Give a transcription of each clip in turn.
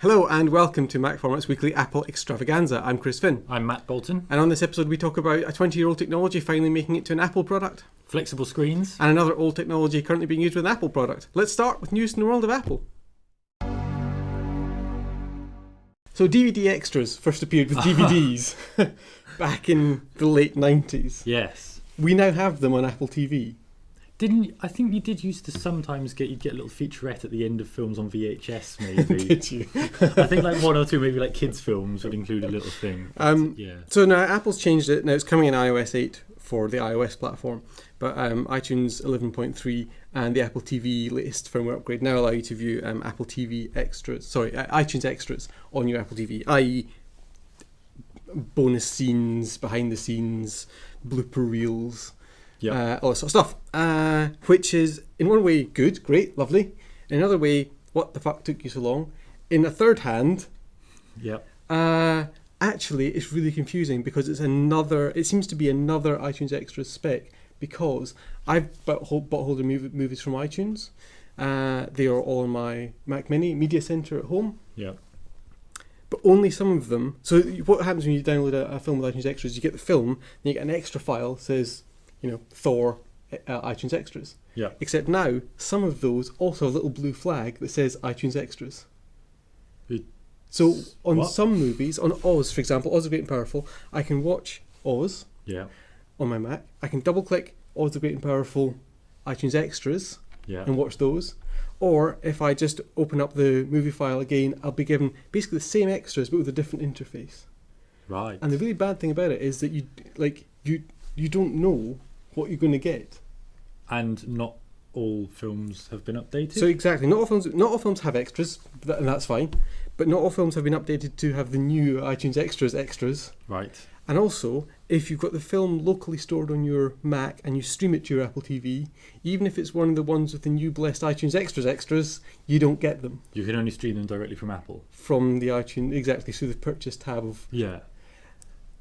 Hello and welcome to MacFormat's weekly Apple Extravaganza. I'm Chris Finn. I'm Matt Bolton. And on this episode we talk about a 20-year-old technology finally making it to an Apple product. Flexible screens. And another old technology currently being used with an Apple product. Let's start with news in the world of Apple. So DVD extras first appeared with DVDs back in the late 90s. Yes. We now have them on Apple TV. I think you did used to sometimes you'd get a little featurette at the end of films on VHS, maybe. Did you? I think like one or two, maybe like kids' films would include a little thing. Yeah. So now Apple's changed it. Now it's coming in iOS 8 for the iOS platform, but iTunes 11.3 and the Apple TV latest firmware upgrade now allow you to view Apple TV extras. iTunes extras on your Apple TV, i.e. bonus scenes, behind the scenes, blooper reels. Yeah, all that sort of stuff, which is in one way good, great, lovely. In another way, what the fuck took you so long? In a third hand, actually it's really confusing because it seems to be another iTunes Extras spec, because I've bought hold of movies from iTunes. They are all on my Mac Mini Media Center at home. Yeah. But only some of them. So what happens when you download a film with iTunes Extras? You get the film, then you get an extra file that says, Thor, iTunes Extras. Yeah. Except now, some of those also have a little blue flag that says iTunes Extras. So on some movies, on Oz, for example, Oz the Great and Powerful, I can watch Oz on my Mac. I can double-click Oz the Great and Powerful iTunes Extras and watch those. Or if I just open up the movie file again, I'll be given basically the same extras but with a different interface. Right. And the really bad thing about it is that you don't know what you're going to get. And not all films have been updated? So exactly, not all films have extras, and that's fine. But not all films have been updated to have the new iTunes extras. Right. And also, if you've got the film locally stored on your Mac and you stream it to your Apple TV, even if it's one of the ones with the new blessed iTunes extras, you don't get them. You can only stream them directly from Apple? From the iTunes, exactly, through the purchase tab of... Yeah.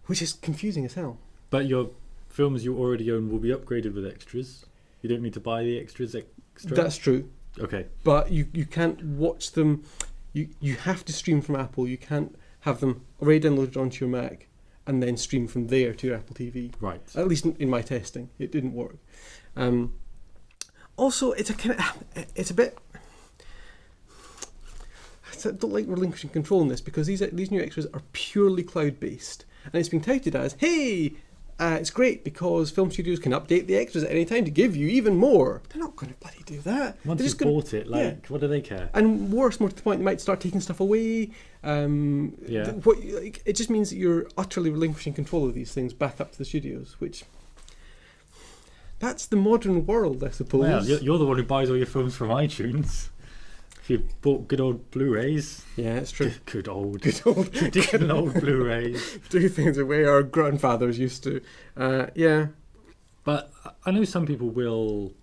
Which is confusing as hell. But your films you already own will be upgraded with extras. You don't need to buy the extras extra. That's true. Okay. But you can't watch them. You have to stream from Apple. You can't have them already downloaded onto your Mac and then stream from there to your Apple TV. Right. At least in my testing, it didn't work. Also, it's a bit. I don't like relinquishing control in this because these new extras are purely cloud-based, and it's been touted as, hey, it's great because film studios can update the extras at any time to give you even more. They're not going to bloody do that. Once you've bought it, what do they care? And worse, more to the point, they might start taking stuff away. It just means that you're utterly relinquishing control of these things back up to the studios, which... That's the modern world, I suppose. Well, you're the one who buys all your films from iTunes. If you bought good old Blu-rays. Yeah, it's true. Good old traditional old Blu-rays. Do things the way our grandfathers used to. Yeah. But I know some people will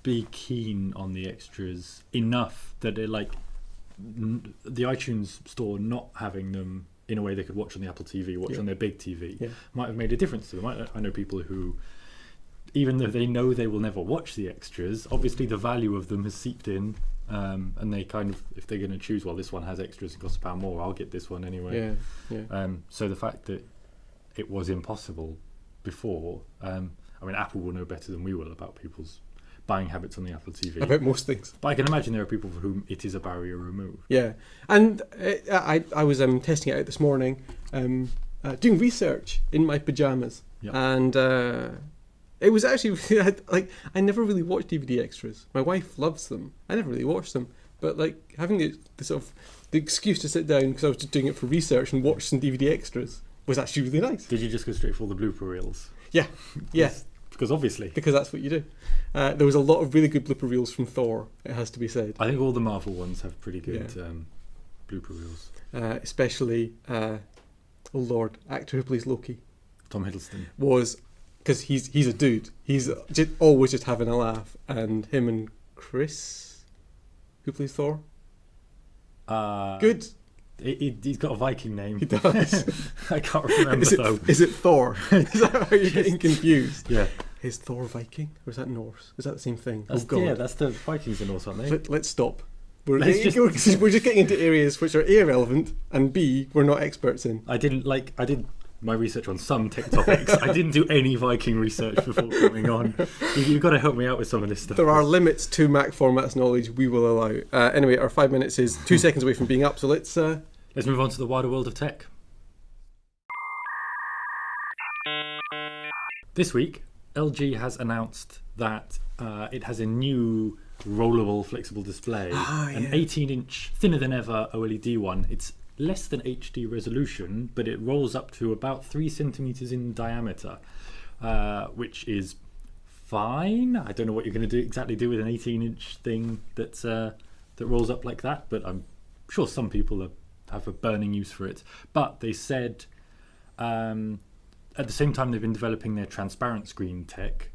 be keen on the extras enough that they're like the iTunes store not having them in a way they could watch on the Apple TV, watch on their big TV, might have made a difference to them. I know people who, even though they know they will never watch the extras, obviously the value of them has seeped in. And they kind of, if they're going to choose, well, this one has extras and costs £1 more, I'll get this one anyway. So the fact that it was impossible before, Apple will know better than we will about people's buying habits on the Apple TV. About most things. But I can imagine there are people for whom it is a barrier removed. Yeah, and I was testing it out this morning, doing research in my pyjamas, and... it was actually I never really watched DVD extras. My wife loves them. I never really watched them, but having the excuse to sit down because I was just doing it for research and watch some DVD extras was actually really nice. Did you just go straight for all the blooper reels? Yeah. Because obviously. Because that's what you do. There was a lot of really good blooper reels from Thor. It has to be said. I think all the Marvel ones have pretty good blooper reels. Especially, oh Lord, actor who plays Loki, Tom Hiddleston was. Because he's a dude. He's always just having a laugh. And him and Chris, who plays Thor? Good. He's got a Viking name. He does. I can't remember though. Is it Thor? Is that how you're getting confused? Yeah. Is Thor Viking? Or is that Norse? Is that the same thing? That's, God. Yeah, that's the Vikings in Norse, aren't they? Let's stop. We're just getting into areas which are A, irrelevant, and B, we're not experts in. I did my research on some tech topics. I didn't do any Viking research before coming on. You've got to help me out with some of this stuff. There are limits to MacFormat's knowledge we will allow. Anyway, our 5 minutes is 2 seconds away from being up, so let's move on to the wider world of tech. This week, LG has announced that it has a new rollable flexible display, an 18-inch thinner than ever OLED one. It's less than HD resolution, but it rolls up to about 3 centimeters in diameter, which is fine. I don't know what you're going to exactly do with an 18-inch thing that rolls up like that, but I'm sure some people have a burning use for it. But they said at the same time they've been developing their transparent screen tech,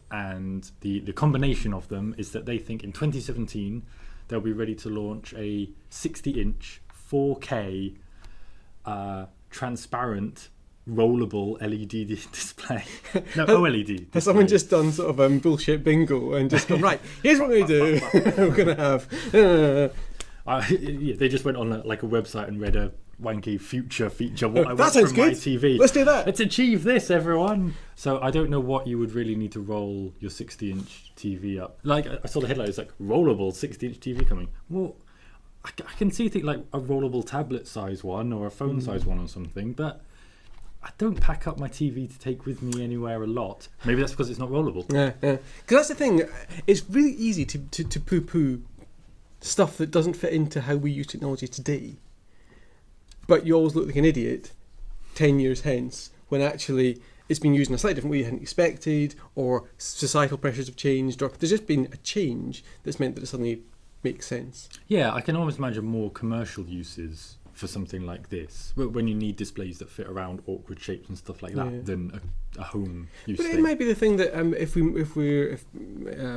and the combination of them is that they think in 2017 they'll be ready to launch a 60-inch 4K transparent rollable LED display. No, OLED display. Has someone just done sort of bullshit bingo and just gone, right, here's what we're going to do. We're going to have... they just went on a website and read a wanky future feature. What I want sounds from good. my TV. Let's do that. Let's achieve this, everyone. So I don't know what you would really need to roll your 60-inch TV up. Like, I saw the headline, it's like rollable 60-inch TV coming. Well, I can see things like a rollable tablet size one or a phone size one or something, but I don't pack up my TV to take with me anywhere a lot. Maybe that's because it's not rollable. Yeah. Because that's the thing. It's really easy to poo-poo stuff that doesn't fit into how we use technology today. But you always look like an idiot 10 years hence when actually it's been used in a slightly different way you hadn't expected, or societal pressures have changed, or there's just been a change that's meant that it suddenly makes sense. Yeah, I can almost imagine more commercial uses for something like this, when you need displays that fit around awkward shapes and stuff like that, than a home use But thing. it might be the thing that if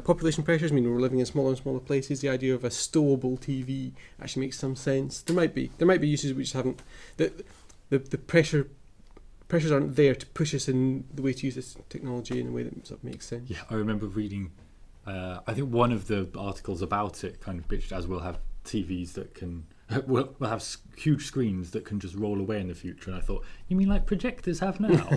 population pressures mean we're living in smaller and smaller places, the idea of a stowable TV actually makes some sense. There might be uses which haven't, the pressures aren't there to push us in the way to use this technology in a way that sort of makes sense. Yeah, I remember reading, I think one of the articles about it kind of pitched as we'll have TVs that can, we'll have huge screens that can just roll away in the future. And I thought, you mean like projectors have now?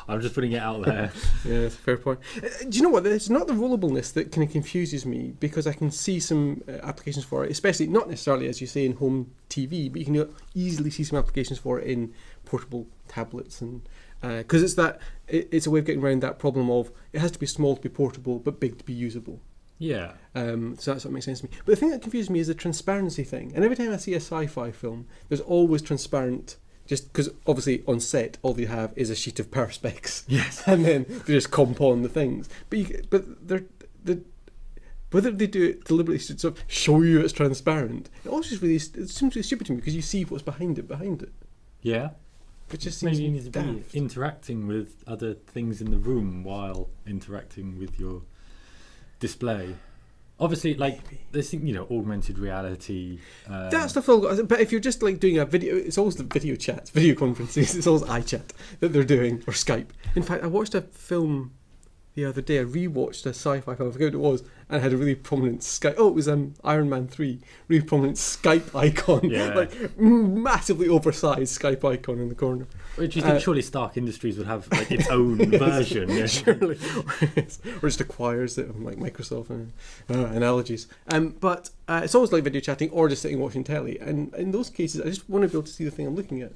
I'm just putting it out there. Yeah, that's a fair point. Do you know what? It's not the rollableness that kind of confuses me, because I can see some applications for it, especially not necessarily, as you say, in home TV, but you can easily see some applications for it in portable tablets, and because it's a way of getting around that problem of it has to be small to be portable but big to be usable. Yeah. So that's what makes sense to me. But the thing that confuses me is the transparency thing. And every time I see a sci-fi film, there's always transparent, just because obviously on set all they have is a sheet of perspex. Yes. And then they just comp on the things. But whether they do it deliberately to sort of show you it's transparent, it seems really stupid to me, because you see what's behind it. Yeah. It just seems maybe you need to daft. be interacting with other things in the room while interacting with your display. Obviously, there's augmented reality. That stuff all got, but if you're just doing a video, it's always the video chats, video conferences. It's always iChat that they're doing, or Skype. In fact, I watched a film the other day. I rewatched a sci-fi film. I forget what it was, and it had a really prominent Skype. Oh, it was Iron Man 3. Really prominent Skype icon, massively oversized Skype icon in the corner. Do you think surely Stark Industries would have its own version? Yeah. Surely, or just acquires it, like Microsoft analogies. But it's always like video chatting or just sitting watching telly. And in those cases, I just want to be able to see the thing I'm looking at.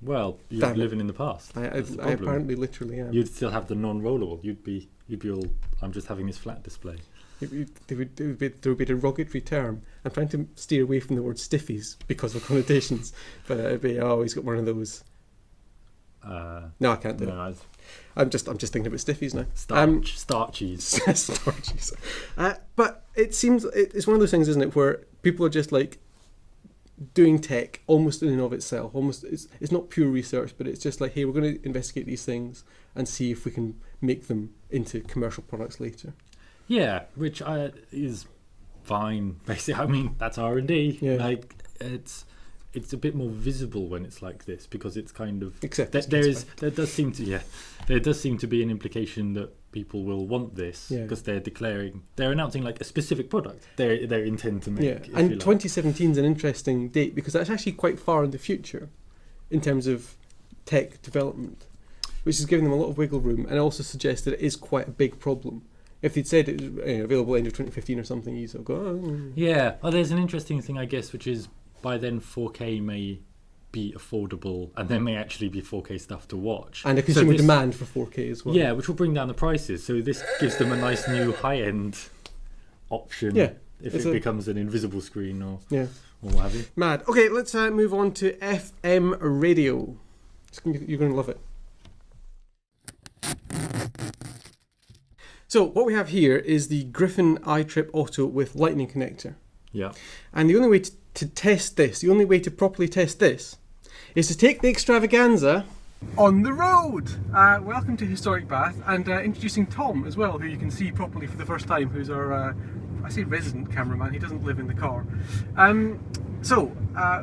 Well, you're living in the past. I apparently literally am. You'd still have the non-rollable. You'd be all, I'm just having this flat display. There would be a derogatory term. I'm trying to steer away from the word stiffies because of connotations, but it'd be, he's got one of those. No, I can't do it. I'm just thinking about stiffies now. Starchies. Starchies. But it seems it's one of those things, isn't it, where people are just doing tech almost in and of itself. Almost, it's not pure research, but it's just hey, we're going to investigate these things and see if we can make them into commercial products later. Yeah, which is fine. Basically, I mean, that's R&D. Yeah. It's it's a bit more visible when it's like this, because it's kind of except there does seem to be an implication that people will want this because they're announcing like a specific product they intend to make. Yeah, and 2017 is an interesting date because that's actually quite far in the future in terms of tech development, which is giving them a lot of wiggle room, and also suggests that it is quite a big problem. If they'd said it was available end of 2015 or something, you sort of go, oh. Yeah, well, there's an interesting thing, I guess, which is by then 4K may be affordable, and there may actually be 4K stuff to watch. And a consumer demand for 4K as well. Yeah, which will bring down the prices. So this gives them a nice new high-end option if it becomes an invisible screen or what have you. Mad. Okay, let's move on to FM radio. You're going to love it. So what we have here is the Griffin iTrip Auto with Lightning connector. Yeah. And the only way to test this, the only way to properly test this, is to take the Extravaganza on the road. Welcome to Historic Bath, and introducing Tom as well, who you can see properly for the first time, who's our, I say resident cameraman, he doesn't live in the car. So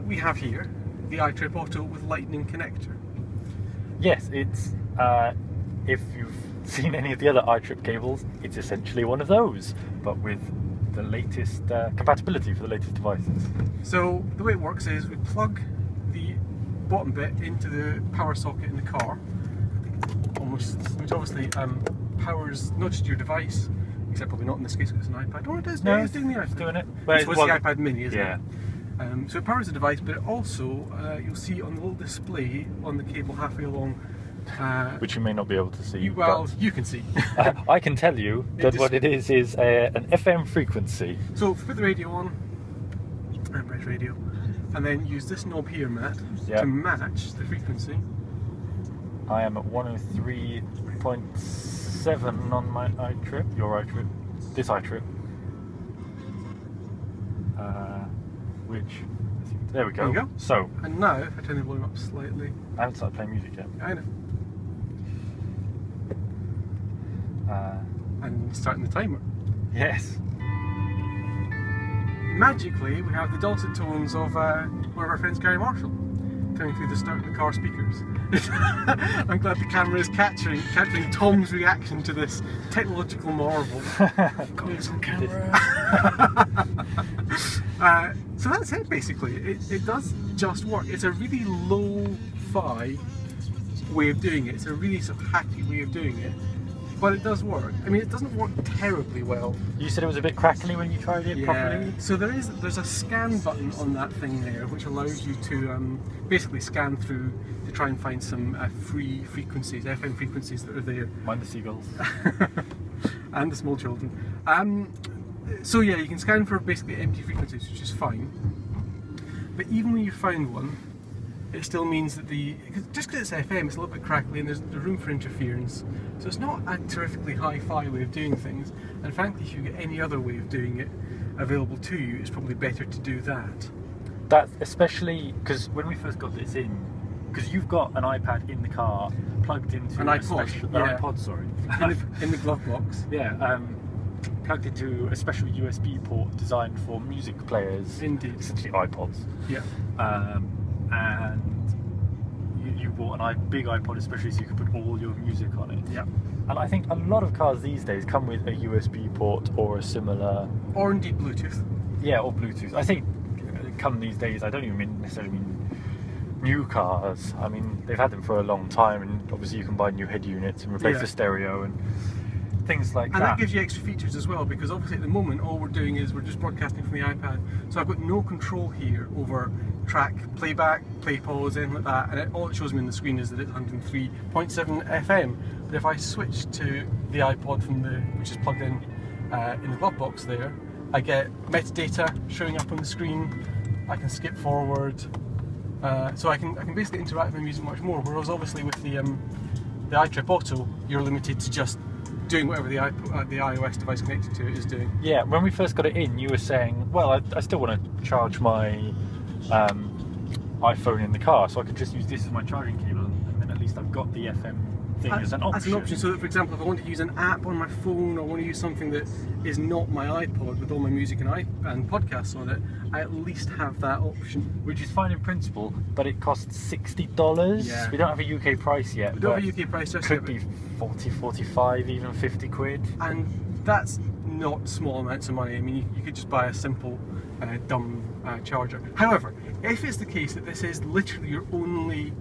we have here the iTrip Auto with Lightning connector. Yes, it's, if you've seen any of the other iTrip cables, it's essentially one of those, but with the latest compatibility for the latest devices. So the way it works is we plug the bottom bit into the power socket in the car, which obviously powers not just your device, except probably not in this case because it's an iPad. Oh, it is. No, it's doing the iPad. It's doing it. It's the iPad Mini, isn't it? So it powers the device, but it also, you'll see on the little display on the cable halfway along, which you may not be able to see. You can see. I can tell you that what it is an FM frequency. So put the radio on, press radio, and then use this knob here, Matt, to match the frequency. I am at 103.7 on my iTrip, your iTrip, this iTrip. There we go. There you go. So. And now, if I turn the volume up slightly. I haven't started playing music yet. I know. And starting the timer. Yes. Magically, we have the dulcet tones of one of our friends, Gary Marshall, coming through the car speakers. I'm glad the camera is capturing Tom's reaction to this technological marvel. Got us on camera. So that's it, basically. It does just work. It's a really low-fi way of doing it. It's a really sort of hacky way of doing it. But it does work. I mean, it doesn't work terribly well. You said it was a bit crackly when you tried it properly? So there's a scan button on that thing there, which allows you to basically scan through to try and find some free frequencies, FM frequencies that are there. Mind the seagulls. And the small children. So yeah, you can scan for basically empty frequencies, which is fine. But even when you find one, it still means that just because it's FM, it's a little bit crackly and there's room for interference. So it's not a terrifically hi-fi way of doing things. And frankly, if you get any other way of doing it available to you, it's probably better to do that. That, especially because when we first got this in, because you've got an iPad in the car plugged into an iPod, iPod, sorry, in the glove box. Yeah, plugged into a special USB port designed for music players. Indeed. Essentially iPods. Yeah. And you bought a big iPod, especially so you could put all your music on it. Yeah. And I think a lot of cars these days come with a USB port or a similar. Or indeed Bluetooth. Yeah, or Bluetooth. I think come these days, I don't even necessarily mean new cars. I mean, they've had them for a long time, and obviously you can buy new head units and replace the stereo and things like that. And that gives you extra features as well, because obviously at the moment all we're doing is we're just broadcasting from the iPad. So I've got no control here over track playback, play pause, anything like that, and all it shows me on the screen is that it's 103.7 FM. But if I switch to the iPod which is plugged in the glove box there, I get metadata showing up on the screen. I can skip forward, so I can basically interact with the music much more. Whereas obviously with the iTrip Auto, you're limited to just doing whatever the iOS device connected to it is doing. Yeah, when we first got it in, you were saying, well, I still want to charge my iPhone in the car, so I could just use this as my charging cable, and then at least I've got the FM thing as an option. As an option, so that, for example, if I want to use an app on my phone, or I want to use something that is not my iPod with all my music and podcasts on it, I at least have that option. Which is fine in principle, but it costs $60. Yeah. We don't have a UK price yet. We don't have a UK price just yet. Could be 40, 45, even 50 quid. And that's not small amounts of money. I mean, you could just buy a simple dumb charger. However, if it's the case that this is literally your only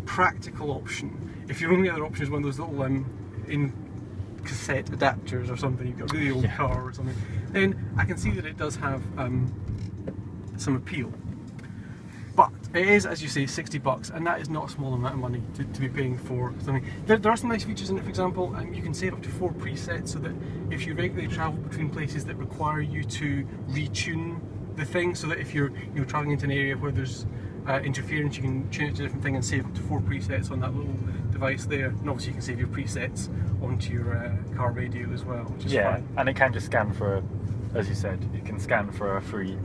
practical option, if your only other option is one of those little in cassette adapters or something, you've got a really old car or something, then I can see that it does have some appeal. But it is, as you say, $60, and that is not a small amount of money to be paying for something. There are some nice features in it. For example, you can save up to 4 presets, so that if you regularly travel between places that require you to retune the thing, so that if you're traveling into an area where there's interference, you can tune it to a different thing and save up to 4 presets on that little device there. And obviously you can save your presets onto your car radio as well, which is fine. And it can just scan for, as you said, it can scan for a free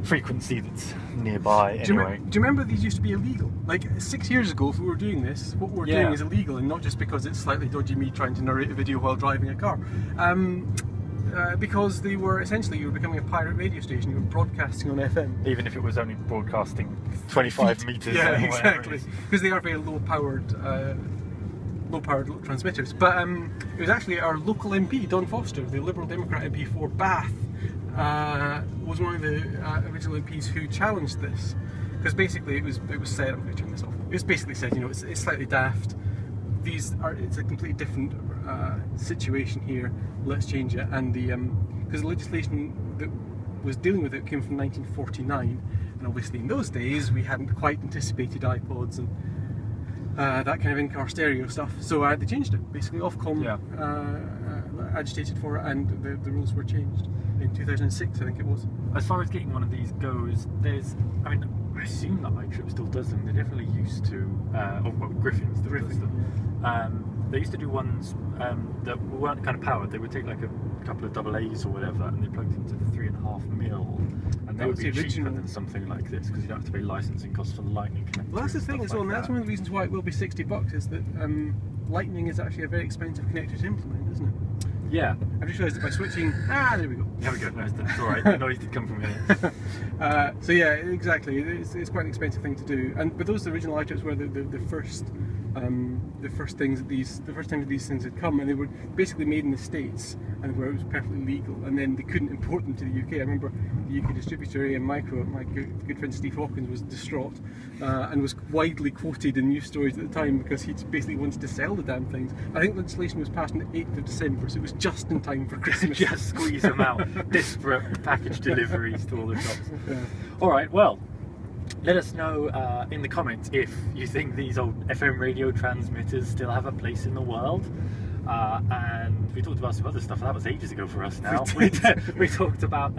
frequency that's nearby anyway. Do you remember these used to be illegal? Like 6 years ago, if we were doing this, what we're doing is illegal, and not just because it's slightly dodgy me trying to narrate a video while driving a car. Because they were essentially, you were becoming a pirate radio station. You were broadcasting on FM, even if it was only broadcasting 25 meters. Yeah, exactly. Because they are very low-powered little transmitters. But it was actually our local MP, Don Foster, the Liberal Democrat MP for Bath, was one of the original MPs who challenged this. Because basically it was said, I'm going to turn this off. It was basically said, it's slightly daft. It's a completely different situation here. Let's change it. And because the legislation that was dealing with it came from 1949, and obviously in those days we hadn't quite anticipated iPods and that kind of in-car stereo stuff. So they changed it. Basically, Ofcom agitated for it, and the rules were changed in 2006, I think it was. As far as getting one of these goes, I assume that iTrip still does them. They definitely used to, Griffin still does them. They used to do ones that weren't kind of powered. They would take like a couple of AA's or whatever, and they plugged into the 3.5mm, and they would be cheaper than something like this, because you don't have to pay licensing costs for the Lightning connector. Well, that's the thing as well, and that's one of the reasons why it will be $60, is that Lightning is actually a very expensive connector to implement, isn't it? Yeah. I've just realised that by switching... there we go. There we go. No, it's alright. The noise did come from here. So yeah, exactly. It's quite an expensive thing to do. But those original iTrips were the first time that these things had come, and they were basically made in the States, and where it was perfectly legal, and then they couldn't import them to the UK. I remember the UK distributor AM Micro, my good friend Steve Hawkins, was distraught and was widely quoted in news stories at the time because he basically wanted to sell the damn things. I think legislation was passed on the 8th of December, so it was just in time for Christmas. Just squeeze them out. Disparate package deliveries to all the shops. Yeah. Alright, well, let us know in the comments if you think these old FM radio transmitters still have a place in the world. And we talked about some other stuff. That was ages ago for us now. We talked about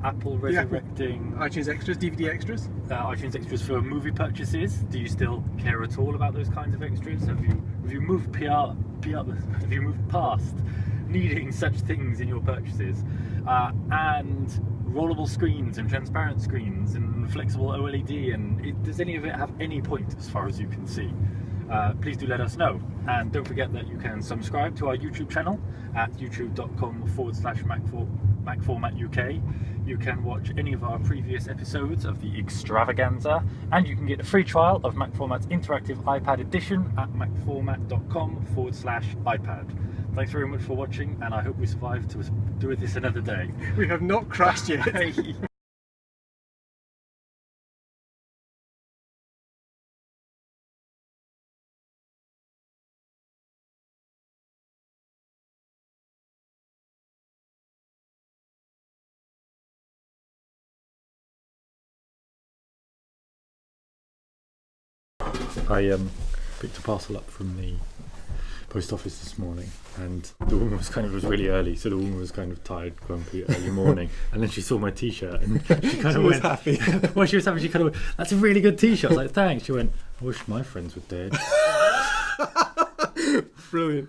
Apple resurrecting iTunes extras, DVD extras. iTunes extras for movie purchases. Do you still care at all about those kinds of extras? Have you moved have you moved past needing such things in your purchases? And rollable screens and transparent screens and flexible OLED, and does any of it have any point as far as you can see? Please do let us know, and don't forget that you can subscribe to our YouTube channel at youtube.com/MacFormat UK. You can watch any of our previous episodes of the Extravaganza, and you can get a free trial of MacFormat's interactive iPad edition at macformat.com/iPad. Thanks very much for watching, and I hope we survive to do this another day. We have not crashed yet. I picked a parcel up from the post office this morning, and the woman was really early, so the woman was kind of tired, grumpy, early morning, and then she saw my t-shirt and she kind of went happy. Well, she was happy. She kind of went, "That's a really good t-shirt." I was like, "Thanks." She went, "I wish my friends were dead." Brilliant.